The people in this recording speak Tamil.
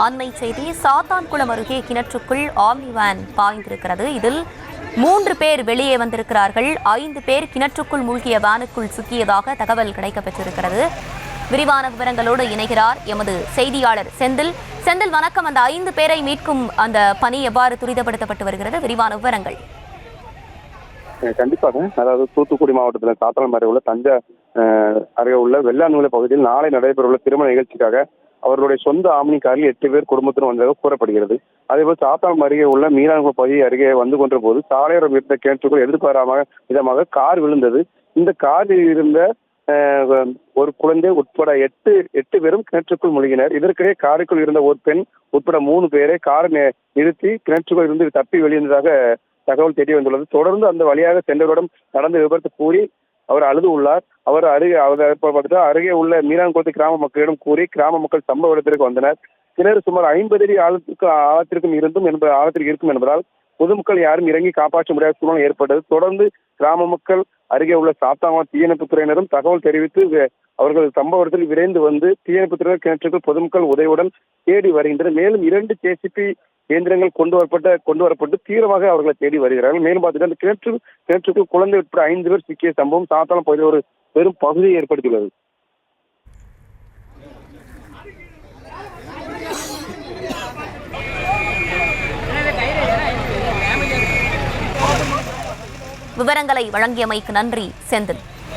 அண்மை செய்தி, சாத்தான்குளம் அருகே கிணற்றுக்குள் ஆம்னி வேன் பாய்ந்திருக்கிறது. இதில் 3 பேர் வெளியே வந்திருக்கிறார்கள். 5 பேர் கிணற்றுக்குள் மூழ்கிய வேனுக்குள் சிக்கியதாக தகவல் கிடைக்கப்பெற்றிருக்கிறது. விரிவான விவரங்களோடு இணைகிறார் எமது செய்தியாளர் செந்தில். செந்தில், வணக்கம். அந்த 5 பேரை மீட்கும் அந்த பணி எவ்வாறு துரிதப்படுத்தப்பட்டு வருகிறது? விரிவான விவரங்கள். கண்டிப்பாக, அதாவது தூத்துக்குடி மாவட்டத்தில் சாத்தான்குளம் அருகே உள்ள தஞ்சை அருகே உள்ள வெள்ளான்குளம் பகுதியில் நாளை நடைபெறவுள்ள திருமண நிகழ்ச்சிக்காக அவர்களுடைய சொந்த ஆம்னி காரில் 8 பேர் குடும்பத்தினர் வந்ததாக கூறப்படுகிறது. அதேபோல் சாத்தான்குளம் அருகே உள்ள மீனான்குளம் பகுதி அருகே வந்து கொன்ற போது சாலையோரம் இருந்த கிணற்றுக்குள் எதிர்பாராம விதமாக கார் விழுந்தது. இந்த காரில் இருந்த ஒரு குழந்தை உட்பட எட்டு பேரும் கிணற்றுக்குள் மூழ்கினர். இதற்கிடையே காருக்குள் இருந்த ஒரு பெண் உட்பட 3 பேரை காரை நிறுத்தி கிணற்றுக்குள் இருந்து தப்பி வெளியிருந்ததாக தகவல் தெரிய வந்துள்ளது. தொடர்ந்து அந்த வழியாக சென்றவரிடம் நடந்த விபரத்தை கூறி அவர் அழுது உள்ளார். அவர் அருகே உள்ள மீனான்குளத்து கிராம மக்களிடம் கூறி கிராம மக்கள் சம்பவ இடத்திற்கு வந்தனர். கிணறு சுமார் 50 அடி ஆழத்திற்கும் இருக்கும் என்பதால் பொதுமக்கள் யாரும் இறங்கி காப்பாற்ற முடியாத சூழ்நிலை ஏற்பட்டது. தொடர்ந்து கிராம மக்கள் அருகே உள்ள சாத்தான்குளம் தீயணைப்பு துறையினரும் தகவல் தெரிவித்து அவர்கள் சம்பவ இடத்தில் விரைந்து வந்து தீயணைப்பு துறையினர் கிணற்றுக்கு பொதுமக்கள் உதவியுடன் தேடி வருகின்றனர். மேலும் 2 ஜேசிபி இயந்திரங்கள் கொண்டு வரப்பட்டு தீவிரமாக அவர்களை தேடி வருகிறார்கள். மேலும் பார்த்தீங்கன்னா அந்த கிணற்றுக்குள் குழந்தை உட்பட 5 பேர் சிக்கிய சம்பவம் சாத்தான்குளம் பகுதியில் ஒரு பெரும் பகுதியை ஏற்படுத்தியுள்ளது. விவரங்களை வழங்கியமைக்கு நன்றி செந்தில்.